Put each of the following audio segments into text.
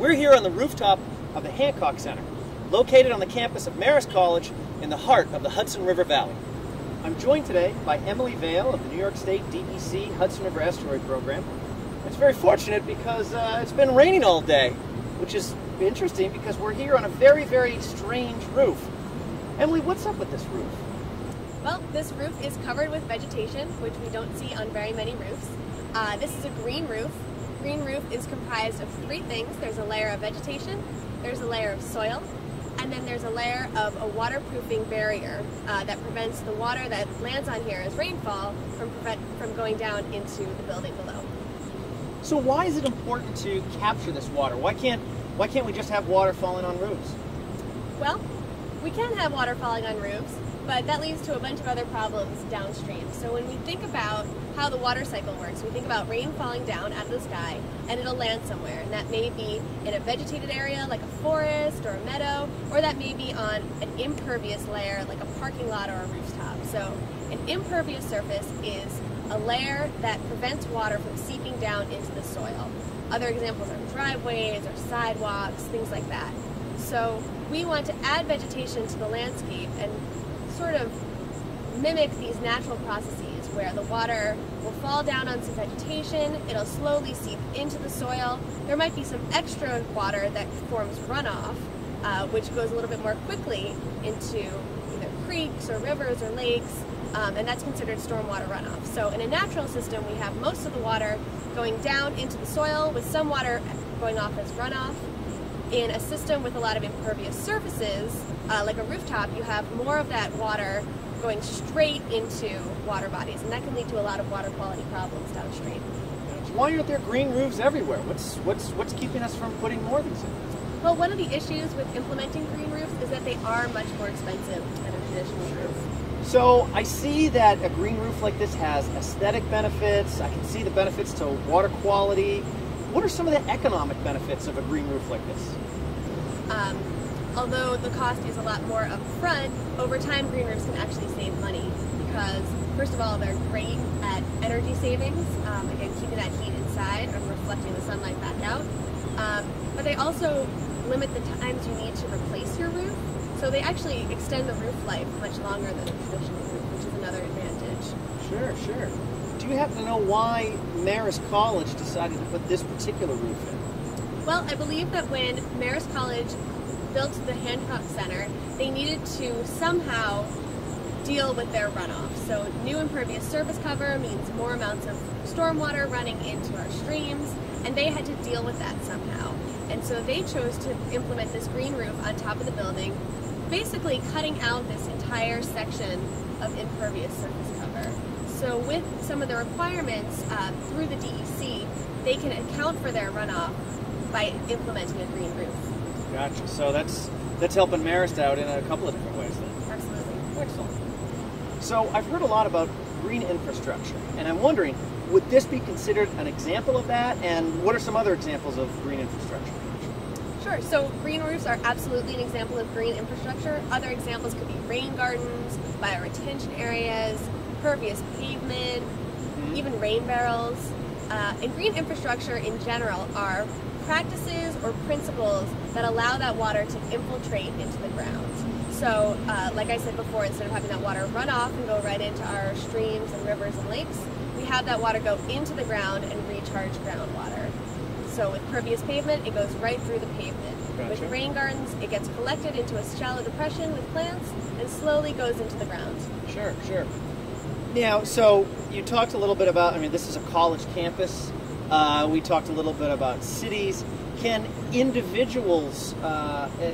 We're here on the rooftop of the Hancock Center, located on the campus of Marist College in the heart of the Hudson River Valley. I'm joined today by Emily Vail of the New York State DEC Hudson River Estuary Program. It's very fortunate because it's been raining all day, which is interesting because we're here on a very, very strange roof. Emily, what's up with this roof? Well, this roof is covered with vegetation, which we don't see on very many roofs. This is a green roof. Green roof is comprised of three things. There's a layer of vegetation, there's a layer of soil, and then there's a layer of a waterproofing barrier that prevents the water that lands on here as rainfall from going down into the building below. So why is it important to capture this water? Why can't we just have water falling on roofs? Well, we can have water falling on roofs, but that leads to a bunch of other problems downstream. So when we think about how the water cycle works, we think about rain falling down out of the sky and it'll land somewhere, and that may be in a vegetated area like a forest or a meadow, or that may be on an impervious layer like a parking lot or a rooftop. So an impervious surface is a layer that prevents water from seeping down into the soil. Other examples are driveways or sidewalks, things like that. So we want to add vegetation to the landscape and sort of mimic these natural processes where the water will fall down on some vegetation, it'll slowly seep into the soil. There might be some extra water that forms runoff, which goes a little bit more quickly into either creeks or rivers or lakes, and that's considered stormwater runoff. So in a natural system, we have most of the water going down into the soil with some water going off as runoff. In a system with a lot of impervious surfaces, like a rooftop, you have more of that water going straight into water bodies, and that can lead to a lot of water quality problems downstream. So why aren't there green roofs everywhere? What's keeping us from putting more of these in? Well, one of the issues with implementing green roofs is that they are much more expensive than a traditional roof. So I see that a green roof like this has aesthetic benefits. I can see the benefits to water quality. What are some of the economic benefits of a green roof like this? Although the cost is a lot more upfront, over time green roofs can actually save money because, first of all, they're great at energy savings, again, keeping that heat inside and reflecting the sunlight back out. But they also limit the times you need to replace your roof, so they actually extend the roof life much longer than a traditional roof, which is another advantage. Sure. Do you happen to know why Marist College decided to put this particular roof in? Well, I believe that when Marist College built the Hancock Center, they needed to somehow deal with their runoff. So new impervious surface cover means more amounts of stormwater running into our streams, and they had to deal with that somehow. And so they chose to implement this green roof on top of the building, basically cutting out this entire section of impervious surface cover. So with some of the requirements through the DEC, they can account for their runoff by implementing a green roof. Gotcha. So that's helping Marist out in a couple of different ways then. Absolutely. Excellent. So I've heard a lot about green infrastructure, and I'm wondering, would this be considered an example of that? And what are some other examples of green infrastructure? Sure. So green roofs are absolutely an example of green infrastructure. Other examples could be rain gardens, bioretention areas, pervious pavement, even rain barrels. And green infrastructure in general are practices or principles that allow that water to infiltrate into the ground. So, like I said before, instead of having that water run off and go right into our streams and rivers and lakes, we have that water go into the ground and recharge groundwater. So with pervious pavement, it goes right through the pavement. Gotcha. With rain gardens, it gets collected into a shallow depression with plants and slowly goes into the ground. Sure. Now, so you talked a little bit about, this is a college campus. We talked a little bit about cities. Can individuals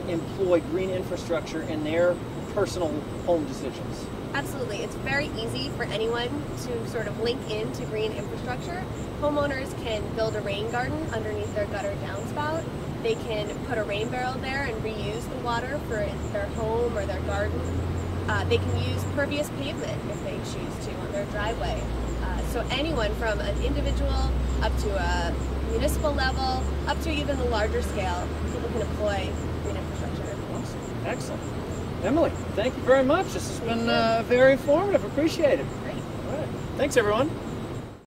employ green infrastructure in their personal home decisions? Absolutely. It's very easy for anyone to sort of link into green infrastructure. Homeowners can build a rain garden underneath their gutter downspout. They can put a rain barrel there and reuse the water for their home or their garden. They can use pervious pavement if they choose to on their driveway. So anyone from an individual up to a municipal level, up to even the larger scale, people can employ green infrastructure. Awesome. Excellent. Emily, thank you very much. This has been very informative. Appreciate it. Great. All right. Thanks, everyone.